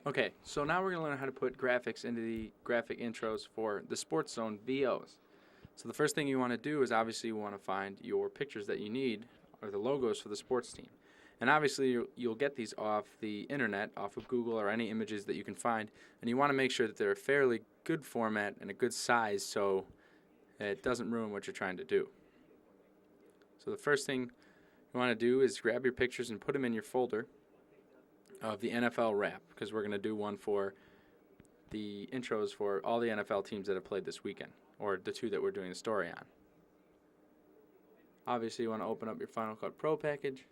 Okay, so now we're going to learn how to put graphics into the graphic intros for the Sports Zone VOs. So the first thing you want to do is obviously you want to find your pictures that you need, or the logos for the sports team. And obviously you'll get these off the internet, off of Google or any images that you can find, and you want to make sure that they're a fairly good format and a good size so it doesn't ruin what you're trying to do. So the first thing you want to do is grab your pictures and put them in your folder of the NFL wrap, because we're going to do one for the intros for all the NFL teams that have played this weekend, or the two that we're doing the story on. Obviously you want to open up your Final Cut Pro package,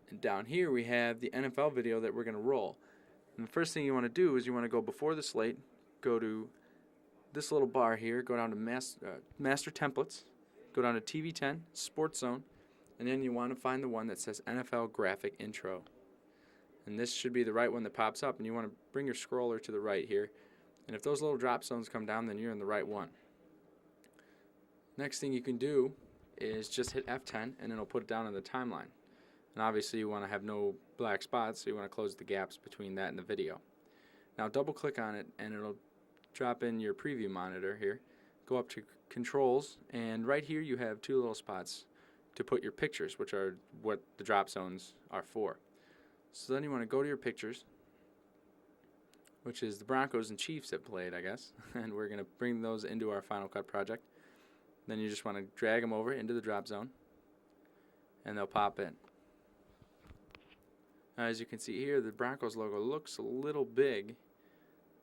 and down here we have the NFL video that we're going to roll. And the first thing you want to do is you want to go before the slate, go to this little bar here, go down to Master Templates, go down to TV 10, Sports Zone, and then you want to find the one that says NFL Graphic Intro. And this should be the right one that pops up, and you want to bring your scroller to the right here. And if those little drop zones come down, then you're in the right one. Next thing you can do is just hit F10, and it'll put it down on the timeline. And obviously you want to have no black spots, so you want to close the gaps between that and the video. Now double click on it, and it'll drop in your preview monitor here. Go up to Controls, and right here you have two little spots to put your pictures, which are what the drop zones are for. So then you want to go to your pictures, which is the Broncos and Chiefs that played, I guess, and we're going to bring those into our Final Cut project. Then you just want to drag them over into the drop zone, and they'll pop in. Now, as you can see here, the Broncos logo looks a little big,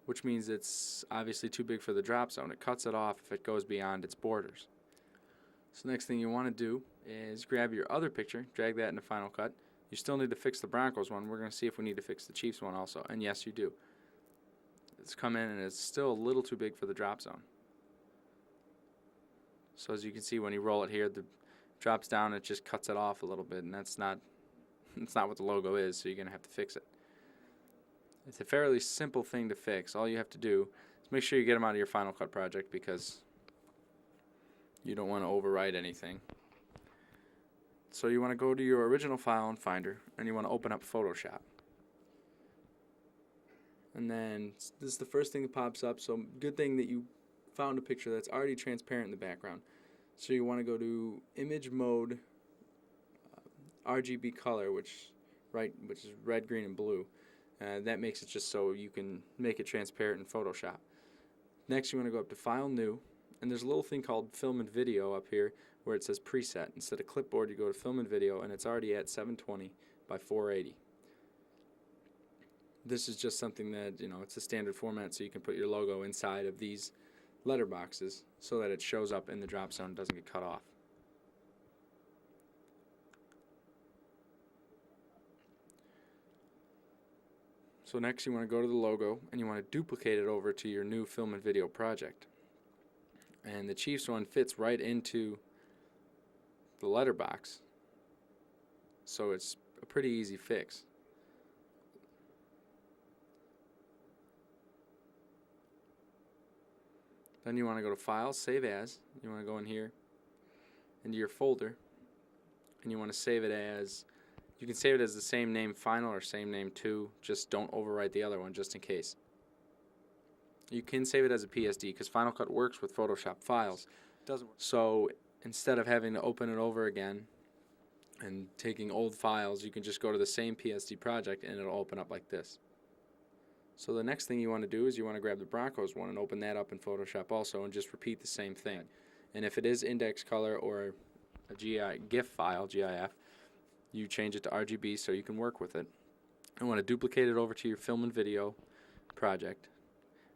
which means it's obviously too big for the drop zone. It cuts it off if it goes beyond its borders. So next thing you want to do is grab your other picture, drag that into Final Cut. You still need to fix the Broncos one. We're going to see if we need to fix the Chiefs one also. And yes, you do. It's come in and it's still a little too big for the drop zone. So as you can see, when you roll it here, the drops down, it just cuts it off a little bit, and that's not what the logo is, so you're going to have to fix it. It's a fairly simple thing to fix. All you have to do is make sure you get them out of your Final Cut project, because you don't want to overwrite anything. So you want to go to your original file in Finder, and you want to open up Photoshop. And then this is the first thing that pops up, so good thing that you found a picture that's already transparent in the background. So you want to go to Image Mode, RGB Color, which is red, green, and blue. That makes it just so you can make it transparent in Photoshop. Next you want to go up to File, New, and there's a little thing called Film and Video up here where it says Preset. Instead of Clipboard, you go to Film and Video, and it's already at 720 by 480. This is just something that, it's a standard format, so you can put your logo inside of these letter boxes so that it shows up in the drop zone and doesn't get cut off. So next you want to go to the logo, and you want to duplicate it over to your new film and video project. And the Chiefs one fits right into the letterbox, so it's a pretty easy fix. Then you want to go to File, Save As. You want to go in here into your folder, and you want to save it as, you can save it as the same name Final or same name 2, just don't overwrite the other one just in case. You can save it as a PSD because Final Cut works with Photoshop files. So instead of having to open it over again and taking old files, you can just go to the same PSD project and it'll open up like this. So the next thing you want to do is you want to grab the Broncos one and open that up in Photoshop also, and just repeat the same thing. And if it is index color or a GIF file, GIF, you change it to RGB so you can work with it. You want to duplicate it over to your film and video project.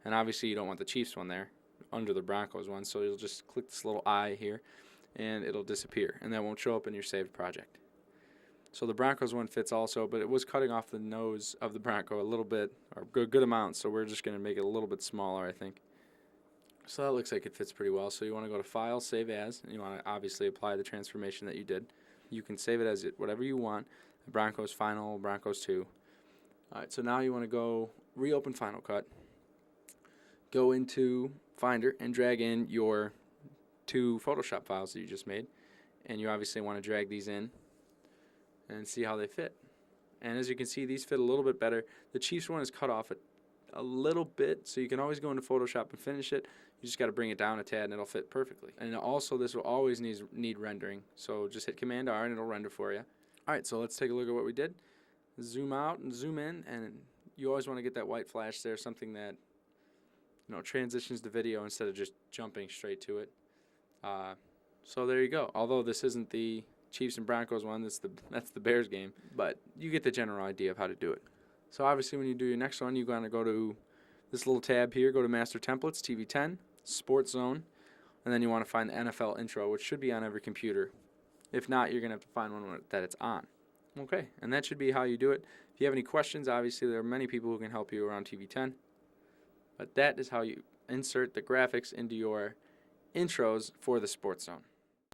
And obviously you don't want the Chiefs one there under the Broncos one, so you'll just click this little eye here and it'll disappear, and that won't show up in your saved project. So the Broncos one fits also, but it was cutting off the nose of the Bronco a little bit, or good amount, so we're just going to make it a little bit smaller, I think. So that looks like it fits pretty well. So you want to go to File, Save As, and you want to obviously apply the transformation that you did. You can save it as whatever you want, Broncos Final, Broncos 2. Alright, so now you want to go reopen Final Cut, go into Finder, and drag in your 2 Photoshop files that you just made. And you obviously want to drag these in and see how they fit. And as you can see, these fit a little bit better. The Chiefs one is cut off a little bit, so you can always go into Photoshop and finish it. You just got to bring it down a tad and it'll fit perfectly. And also this will always need rendering, so just hit Command R and it'll render for you. Alright, so let's take a look at what we did. Zoom out and zoom in, and you always want to get that white flash there, something that transitions the video instead of just jumping straight to it. So there you go. Although this isn't the Chiefs and Broncos one, that's the Bears game, but you get the general idea of how to do it. So obviously when you do your next one, you're going to go to this little tab here, go to Master Templates, TV10, Sports Zone, and then you want to find the NFL intro, which should be on every computer. If not, you're going to have to find one that it's on. Okay, and that should be how you do it. If you have any questions, obviously there are many people who can help you around TV10. But that is how you insert the graphics into your intros for the Sports Zone.